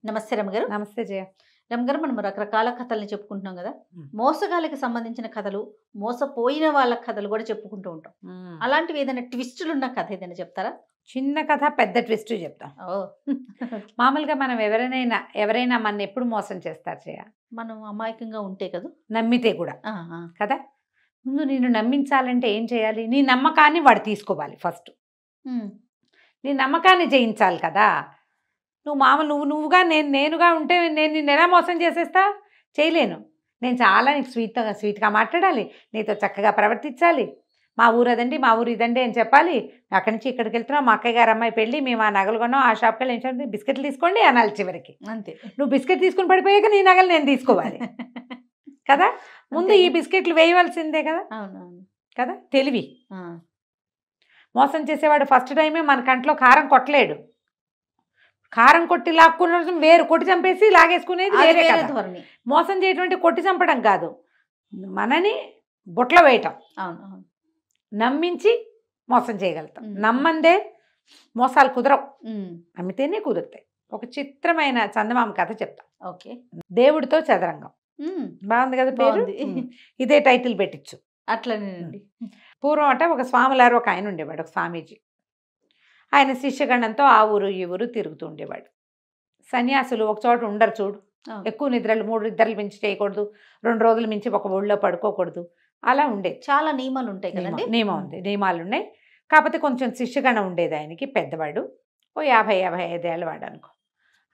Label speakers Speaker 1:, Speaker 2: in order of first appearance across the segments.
Speaker 1: నమస్తే రమగారు.
Speaker 2: నమస్తే జయ.
Speaker 1: రమగారు, మనం రకరకాల కథల్ని చెప్పుకుంటున్నాం కదా.
Speaker 2: హ్మ్.
Speaker 1: మోసగాళ్ళకి సంబంధించిన కథలు, మోసపోయిన వాళ్ళ కథలు కూడా చెప్పుకుంటూ ఉంటాం. అలాంటివి ఏదైనా ట్విస్టులు ఉన్న కథ ఏదైనా చెప్తారా?
Speaker 2: చిన్న కథ పెద్ద ట్విస్ట్ చెప్తాం.
Speaker 1: ఓ
Speaker 2: మామూలుగా మనం ఎవరైనా మన ఎప్పుడు మోసం చేస్తారు జయ,
Speaker 1: మనం అమాయకంగా ఉంటే కదా.
Speaker 2: నమ్మితే కూడా
Speaker 1: ఆ, ఆ.
Speaker 2: కదా. ముందు నేను నమ్మించాలంటే ఏం చేయాలి? నీ నమ్మకాన్ని వాడు తీసుకోవాలి ఫస్ట్.
Speaker 1: ఉమ్,
Speaker 2: నీ నమ్మకాన్ని జయించాలి కదా. నువ్వుగా నేనుగా ఉంటే నేను నిన్ను ఎలా మోసం చేసేస్తా? చేయలేను. నేను చాలా నీకు స్వీట్గా మాట్లాడాలి, నీతో చక్కగా ప్రవర్తించాలి. మా ఊరు అదండి, మా ఊరు ఇదండి అని చెప్పాలి. అక్కడి నుంచి ఇక్కడికి వెళ్తున్నావు, మా అక్కయ్య గారు అమ్మాయి పెళ్ళి, మేము ఆ నగలు కొన్నాం, ఆ షాప్కి వెళ్ళి ఏం బిస్కెట్లు తీసుకోండి అనాలి చివరికి.
Speaker 1: అంతే.
Speaker 2: నువ్వు బిస్కెట్ తీసుకుని పడిపోయాక నీ నగలు నేను తీసుకోవాలి కదా. ముందు ఈ బిస్కెట్లు వేయవలసిందే కదా.
Speaker 1: అవునవును
Speaker 2: కదా, తెలివి.
Speaker 1: ఆ,
Speaker 2: మోసం చేసేవాడు ఫస్ట్ టైమే మన కంట్లో కారం కొట్టలేడు. కారం కొట్టి లాక్కున్న వేరు, కొట్టి చంపేసి లాగేసుకునేది
Speaker 1: అది
Speaker 2: వేరే
Speaker 1: వేరే
Speaker 2: కదా.
Speaker 1: ధోరణి.
Speaker 2: మోసం చేయటువంటి కొట్టి చంపడం కాదు, మనని బుట్టలో వేయటం.
Speaker 1: అవును అవును.
Speaker 2: నమ్మించి మోసం చేయగలుగుతాం.
Speaker 1: ఉమ్.
Speaker 2: నమ్మందే మోసాలు కుదరవు,
Speaker 1: ఉమ్,
Speaker 2: నమ్మితేనే కుదురుతాయి. ఒక చిత్రమైన చందమామ కథ చెప్తాం.
Speaker 1: ఓకే.
Speaker 2: దేవుడితో చదరంగం.
Speaker 1: ఉమ్,
Speaker 2: బాగుంది కదా పేరు.
Speaker 1: బాగుంది.
Speaker 2: ఇదే టైటిల్ పెట్టించు.
Speaker 1: అట్లనేనండి.
Speaker 2: పూర్వం అంటే ఒక స్వాములారు ఒక ఆయన ఉండేవాడు, ఒక స్వామీజీ. ఆయన శిష్యగణంతో ఆ ఊరు ఈ ఊరు తిరుగుతూ ఉండేవాడు. సన్యాసులు ఒక చోట ఉండరు చూడు.
Speaker 1: అవును.
Speaker 2: ఎక్కువ నిద్రలు 3 నిద్రలు మించి చేయకూడదు, 2 రోజులు మించి ఒక ఊళ్ళో పడుకోకూడదు, అలా ఉండేది.
Speaker 1: చాలా నియమాలు ఉంటాయి కదండి.
Speaker 2: నియమం ఉంది, నియమాలు ఉన్నాయి. కాకపోతే కొంచెం శిష్యగణం ఉండేది ఆయనకి. పెద్దవాడు, ఓ 50-55 ఏళ్ళ వాడు అనుకో.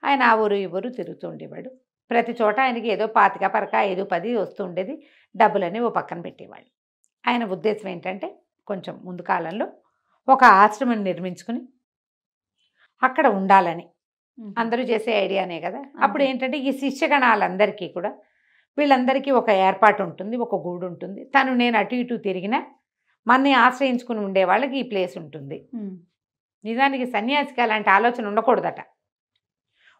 Speaker 2: ఆయన ఆ ఊరు ఈ ఊరు తిరుగుతూ ఉండేవాడు. ప్రతి చోట ఆయనకి ఏదో 25 పరక 5-10 వస్తూ ఉండేది. డబ్బులని ఓ పక్కన పెట్టేవాడు. ఆయన ఉద్దేశం ఏంటంటే కొంచెం ముందు కాలంలో ఒక ఆశ్రమం నిర్మించుకుని అక్కడ ఉండాలని.
Speaker 1: ఉమ్,
Speaker 2: అందరూ చేసే ఐడియానే కదా. అప్పుడు ఏంటంటే ఈ శిష్యగణాలందరికీ కూడా వీళ్ళందరికీ ఒక ఏర్పాటు ఉంటుంది, ఒక గూడు ఉంటుంది. నేను అటు ఇటు తిరిగినా మన్ని ఆశ్రయించుకుని ఉండే వాళ్ళకి ఈ ప్లేస్ ఉంటుంది.
Speaker 1: ఉమ్,
Speaker 2: నిజానికి సన్యాసికి అలాంటి ఆలోచన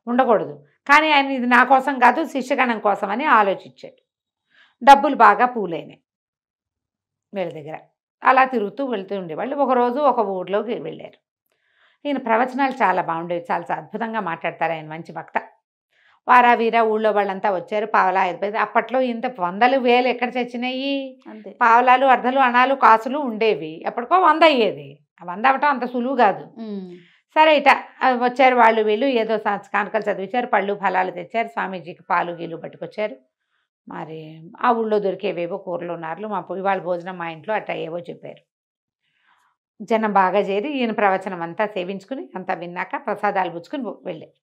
Speaker 2: ఉండకూడదు. కానీ ఆయన ఇది నా కోసం కాదు, శిష్యగణం కోసం అని ఆలోచించాడు. డబ్బులు బాగా పూలైనాయి వీళ్ళ దగ్గర. అలా తిరుగుతూ వెళ్తూ ఉండేవాళ్ళు. ఒకరోజు ఒక ఊర్లోకి వెళ్ళారు. ఈయన ప్రవచనాలు చాలా బాగుండేవి, చాలా అద్భుతంగా మాట్లాడతారు ఆయన, మంచి వక్త. వారా వీరా ఊళ్ళో వాళ్ళంతా వచ్చారు. పావలా 5 అప్పట్లో ఇంత 100,000 ఎక్కడ చచ్చినాయి?
Speaker 1: అంతే.
Speaker 2: పావలాలు, అర్ధలు, అణాలు, కాసులు ఉండేవి. ఎప్పటికో 100 అయ్యేది. 100 అవ్వటం అంత సులువు కాదు.
Speaker 1: ఉమ్,
Speaker 2: సరే ఇట వచ్చారు వాళ్ళు వీళ్ళు, ఏదో కానుకలు చదివించారు, పళ్ళు ఫలాలు తెచ్చారు, స్వామీజీకి పాలు గీలు పట్టుకొచ్చారు. మరి ఆ ఊళ్ళో దొరికేవేవో కూరలు నార్లు, ఇవాళ భోజనం మా ఇంట్లో అట్లా ఏవో చెప్పారు. జనం బాగా చేరి ఈయన ప్రవచనం అంతా సేవించుకుని అంతా విన్నాక ప్రసాదాలు పుచ్చుకుని వెళ్ళారు.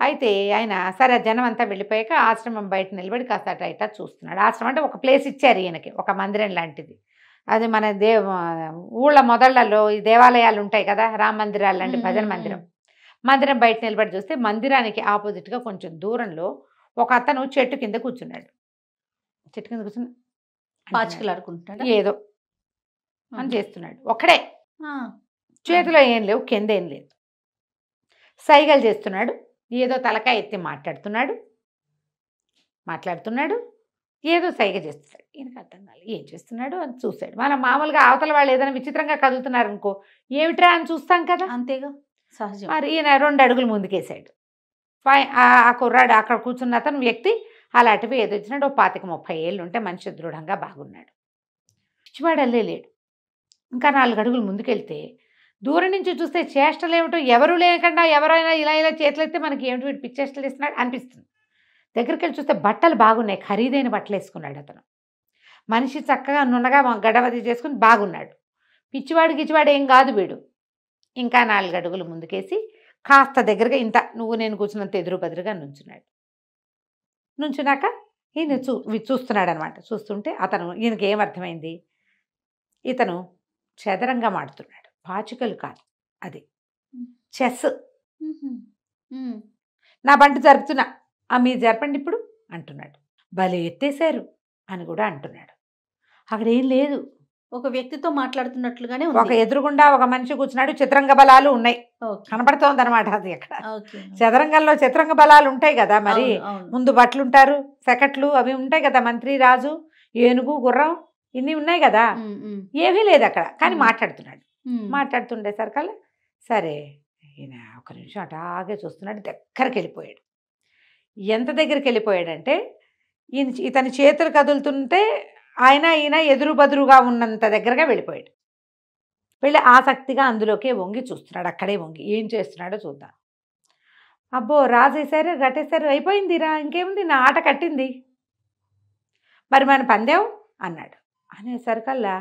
Speaker 2: అయితే ఆయన సరే జనం అంతా వెళ్ళిపోయాక ఆశ్రమం బయట నిలబడి కాస్త అట్లా ఇట్లా చూస్తున్నాడు. ఆశ్రమం అంటే ఒక ప్లేస్ ఇచ్చారు ఈయనకి, ఒక మందిరం లాంటిది. అది మన ఊళ్ళ మొదళ్లలో ఈ దేవాలయాలు ఉంటాయి కదా, రామ మందిరాలు లాంటి భజన మందిరం బయట నిలబడి చూస్తే మందిరానికి ఆపోజిట్గా కొంచెం దూరంలో ఒక అతను చెట్టు కింద కూర్చున్నాడు. చెట్టు కింద కూర్చుని
Speaker 1: పాచికలాడుకుంటున్నాడా?
Speaker 2: ఏదో అని చేస్తున్నాడు. ఒక్కడే,
Speaker 1: ఆ,
Speaker 2: చేతిలో ఏం లేవు, కింద ఏం లేదు. సైగలు చేస్తున్నాడు, ఏదో తలకాయ ఎత్తి మాట్లాడుతున్నాడు, ఏదో సైగ చేస్తున్నాడు. ఈయనకు అర్థం కాలేదు ఏం చేస్తున్నాడు అని చూశాడు. మనం మామూలుగా అవతల వాళ్ళు ఏదైనా విచిత్రంగా కదులుతున్నారు అనుకో, ఏమిట్రా అని చూస్తాం కదా.
Speaker 1: అంతేగా, సహజం.
Speaker 2: మరి ఈయన 2 అడుగులు ముందుకేశాడు. ఆ కుర్రాడు అక్కడ కూర్చున్న అతను వ్యక్తి అలా అటువే ఏదో వచ్చినాడు. 25-30 ఏళ్ళు ఉంటే మనిషి దృఢంగా బాగున్నాడు. పిచ్చివాడల్లే లేడు. ఇంకా 4 అడుగులు ముందుకెళ్తే దూరం నుంచి చూస్తే చేష్టలు ఏమిటో, ఎవరు లేకుండా ఎవరైనా ఇలా చేతులు ఎత్తే మనకి ఏమిటి వీడు పిచ్చేష్టలు ఇస్తున్నాడు అనిపిస్తుంది. దగ్గరికి వెళ్ళి చూస్తే బట్టలు బాగున్నాయి, ఖరీదైన బట్టలు వేసుకున్నాడు అతను. మనిషి చక్కగా నున్నగా గడవది చేసుకుని బాగున్నాడు. పిచ్చివాడు గిచ్చివాడు ఏం కాదు వీడు. ఇంకా 4 అడుగులు ముందుకేసి కాస్త దగ్గరగా ఇంత నువ్వు నేను కూర్చున్నంత ఎదురు బెదురుగా నుంచున్నాక ఈయన చూస్తున్నాడు అనమాట. చూస్తుంటే ఈయనకి ఏమర్థమైంది, ఇతను చదరంగం ఆడుతున్నాడు. పాచికలు కాదు, అది చెస్. నా బంటు జరుపుతున్నా, మీరు జరపండి ఇప్పుడు అంటున్నాడు. భలే ఎత్తేశారు అని కూడా అంటున్నాడు. అక్కడ ఏం లేదు,
Speaker 1: ఒక వ్యక్తితో మాట్లాడుతున్నట్లుగానే
Speaker 2: ఒక ఎదురుగుండా ఒక మనిషి కూర్చున్నాడు. చతురంగ బలాలు ఉన్నాయి, కనపడుతోంది అనమాట. అది అక్కడ చదరంగంలో చతురంగ బలాలు ఉంటాయి కదా. మరి ముందు భట్లు ఉంటారు, సెకట్లు అవి ఉంటాయి కదా, మంత్రి, రాజు, ఏనుగు, గుర్రం, ఇన్ని ఉన్నాయి కదా. ఏమీ లేదు అక్కడ, కానీ మాట్లాడుతున్నాడు. మాట్లాడుతుండేసరికల్లా సరే ఈయన ఒక నిమిషం అటాగే చూస్తున్నాడు, దగ్గరికి వెళ్ళిపోయాడు. ఎంత దగ్గరికి వెళ్ళిపోయాడంటే ఇతని చేతులు కదులుతుంటే ఈయన ఎదురు బదురుగా ఉన్నంత దగ్గరగా వెళ్ళిపోయాడు. వెళ్ళి ఆసక్తిగా అందులోకే వంగి చూస్తున్నాడు, అక్కడే వంగి ఏం చేస్తున్నాడో చూద్దాం. అబ్బో రాసేశారు, కట్టేశారు, అయిపోయిందిరా, ఇంకేముంది, నా ఆట కట్టింది, మరి మన పందెం అన్నాడు. అనేసరికల్లా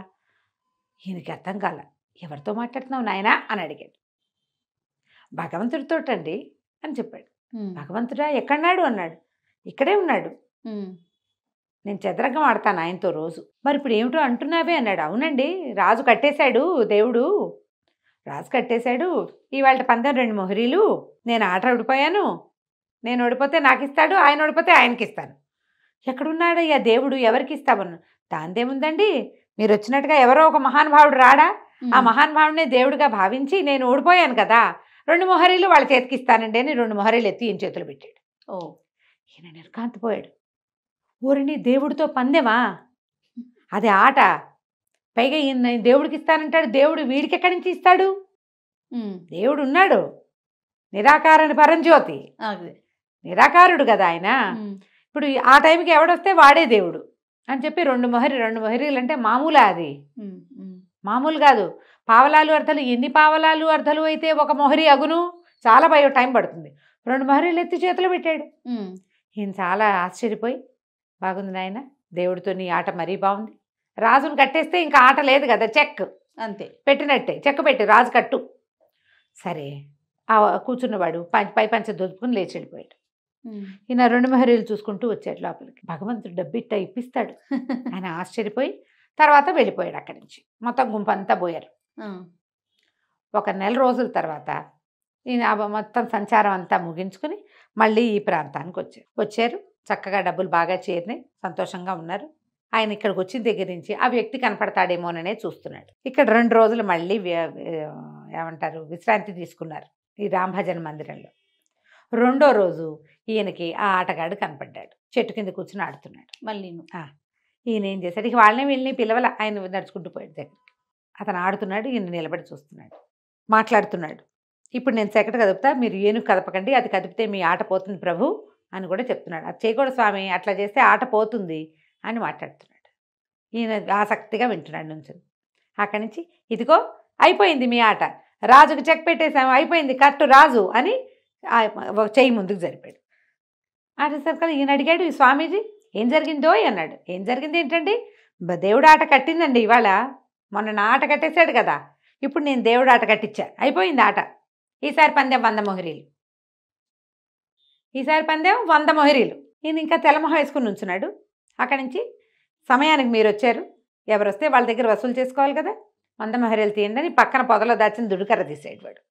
Speaker 2: ఈయనకి అర్థం కాల. ఎవరితో మాట్లాడుతున్నావు నాయనా అని అడిగాడు. భగవంతుడితోటండి అని చెప్పాడు. భగవంతుడా ఎక్కడున్నాడు అన్నాడు. ఇక్కడే ఉన్నాడు, నేను చదరంగం ఆడతాను ఆయనతో రోజు. మరి ఇప్పుడు ఏమిటో అంటున్నావే అన్నాడు. అవునండి, రాజు కట్టేశాడు, దేవుడు రాజు కట్టేశాడు, ఇవాళ పందెం 2 మొహరీలు, నేను ఆట ఓడిపోయాను, నేను ఓడిపోతే నాకు ఇస్తాడు, ఆయన ఓడిపోతే ఆయనకి ఇస్తాను. ఎక్కడున్నాడయ్యా దేవుడు, ఎవరికి ఇస్తామన్నా? దాందేముందండి, మీరు వచ్చినట్టుగా ఎవరో ఒక మహానుభావుడు రాడా, ఆ మహానుభావుడినే దేవుడిగా భావించి నేను ఓడిపోయాను కదా, 2 మొహరీలు వాళ్ళ చేతికి ఇస్తానండి అని 2 మొహరీలు ఎత్తి ఈయన చేతులు పెట్టాడు. ఈయన నిర్కాంతపోయాడు. ఊరిని దేవుడితో పందెమా, అది ఆట, పైగా ఈయన దేవుడికి ఇస్తానంటాడు, దేవుడు వీడికి ఎక్కడి నుంచి ఇస్తాడు? దేవుడు ఉన్నాడు, నిరాకారని పరంజ్యోతి, నిరాకారుడు కదా ఆయన. ఇప్పుడు ఆ టైంకి ఎవడొస్తే వాడే దేవుడు అని చెప్పి 2 మొహరీలు అంటే మామూలా? అది మామూలు కాదు. పావలాలు అర్థాలు, ఎన్ని పావలాలు అర్థాలు అయితే ఒక మొహరి అగును, చాలా టైం పడుతుంది. 2 మొహరీలు ఎత్తి చేతులు పెట్టాడు. ఈయన చాలా ఆశ్చర్యపోయి, బాగుంది నాయన, దేవుడితో నీ ఆట మరీ బాగుంది, రాజును కట్టేస్తే ఇంకా ఆట లేదు కదా, చెక్ అంతే, పెట్టినట్టే, చెక్ పెట్టి రాజు కట్టు. సరే ఆ కూర్చున్నవాడు పై పంచ దొరుకుని లేచి వెళ్ళిపోయాడు. ఈయన 2 మొహరీలు చూసుకుంటూ వచ్చాడు లోపలికి. భగవంతుడు డబ్బిట్ట ఇప్పిస్తాడు. ఆయన ఆశ్చర్యపోయి తర్వాత వెళ్ళిపోయాడు అక్కడి నుంచి. మొత్తం గుంపంతా పోయారు. ఒక నెల రోజుల తర్వాత ఈయన మొత్తం సంచారం అంతా ముగించుకుని మళ్ళీ ఈ ప్రాంతానికి వచ్చారు. చక్కగా డబ్బులు బాగా చేరినాయి, సంతోషంగా ఉన్నారు. ఆయన ఇక్కడికి వచ్చిన దగ్గర నుంచి ఆ వ్యక్తి కనపడతాడేమోననే చూస్తున్నాడు. ఇక్కడ 2 రోజులు మళ్ళీ ఏమంటారు విశ్రాంతి తీసుకున్నారు ఈ రామభజన మందిరంలో. 2వ రోజు ఈయనకి ఆ ఆటగాడు కనపడ్డాడు, చెట్టు కింద కూర్చుని ఆడుతున్నాడు. మళ్ళీ ఈయన ఏం చేశాడు, ఇక వాళ్ళని వీళ్ళని పిలవల, ఆయన నడుచుకుంటూ పోయాడు దగ్గరికి. అతను ఆడుతున్నాడు, ఈయన నిలబడి చూస్తున్నాడు, మాట్లాడుతున్నాడు. ఇప్పుడు నేను సెకట కదుపుతా, మీరు ఏనుగు కదపకండి, అది కదిపితే మీ ఆట పోతుంది ప్రభు అని కూడా చెప్తున్నాడు. అది చేయకూడదు స్వామి, అట్లా చేస్తే ఆట పోతుంది అని మాట్లాడుతున్నాడు. ఈయన ఆసక్తిగా వింటున్నాడు నుంచి. అక్కడి నుంచి ఇదిగో అయిపోయింది మీ ఆట, రాజుకు చెక్ పెట్టేసాము, అయిపోయింది, కట్టు రాజు అని చెయ్యి ముందుకు జరిపాడు. అనేసరికి ఈయన అడిగాడు, ఈ స్వామీజీ ఏం జరిగిందో అన్నాడు. ఏం జరిగింది ఏంటండి, దేవుడు ఆట కట్టిందండి ఇవాళ, మొన్న నా ఆట కట్టేశాడు కదా, ఇప్పుడు నేను దేవుడు ఆట కట్టించా, అయిపోయింది ఆట, ఈసారి పందెం 100 మొహరీలు, ఈసారి పందెం 100 మొహరీలు. ఈయన ఇంకా తెల్లమొహ వేసుకుని ఉంచున్నాడు. అక్కడి నుంచి సమయానికి మీరు వచ్చారు, ఎవరు వస్తే వాళ్ళ దగ్గర వసూలు చేసుకోవాలి కదా, 100 మొహరీలు తీయండి అని పక్కన పొదలో దాచిన దుడుకర్ర తీసేడు వాడు.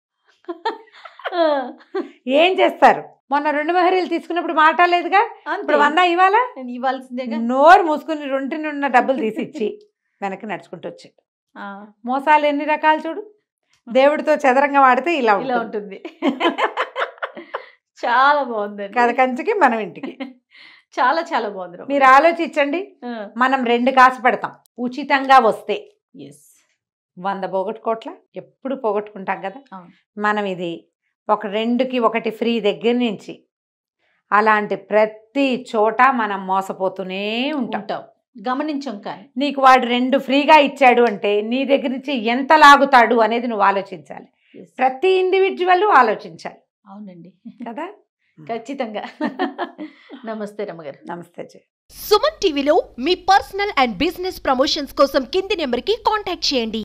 Speaker 2: ఏం చేస్తారు, మొన్న 2 మొహరీలు తీసుకున్నప్పుడు మాట లేదుగా, ఇప్పుడు 100 ఇవ్వాలా, ఇవ్వాల్సిందేగా. నోరు మూసుకుని 2 ఉన్న డబ్బులు తీసి ఇచ్చి వెనక్కి నడుచుకుంటూ వచ్చాడు. మోసాలు ఎన్ని రకాలు చూడు, దేవుడితో చదరంగం ఆడితే ఇలా ఉంటుంది. చాలా బాగుంది కథ, కంచికి మనం ఇంటికి. చాలా చాలా బాగుంది. మీరు ఆలోచించండి, మనం 2 కాసు పెడతాం ఉచితంగా వస్తే, 100 పోగొట్టుకోట్ల ఎప్పుడు పోగొట్టుకుంటాం కదా మనం. ఇది ఒక 2కి 1 ఫ్రీ దగ్గర నుంచి అలాంటి ప్రతి చోట మనం మోసపోతూనే ఉంటాం. గమనించాం. కానీ నీకు వాడు 2 ఫ్రీగా ఇచ్చాడు అంటే నీ దగ్గర నుంచి ఎంత లాగుతాడు అనేది నువ్వు ఆలోచించాలి. ప్రతి ఇండివిజువల్ ఆలోచించాలి. అవునండి కదా, ఖచ్చితంగా. నమస్తే రమ్మగారు. నమస్తే జయ.
Speaker 3: సుమన్ టీవీలో మీ పర్సనల్ అండ్ బిజినెస్ ప్రమోషన్స్ కోసం కింది నెంబర్కి కాంటాక్ట్ చేయండి.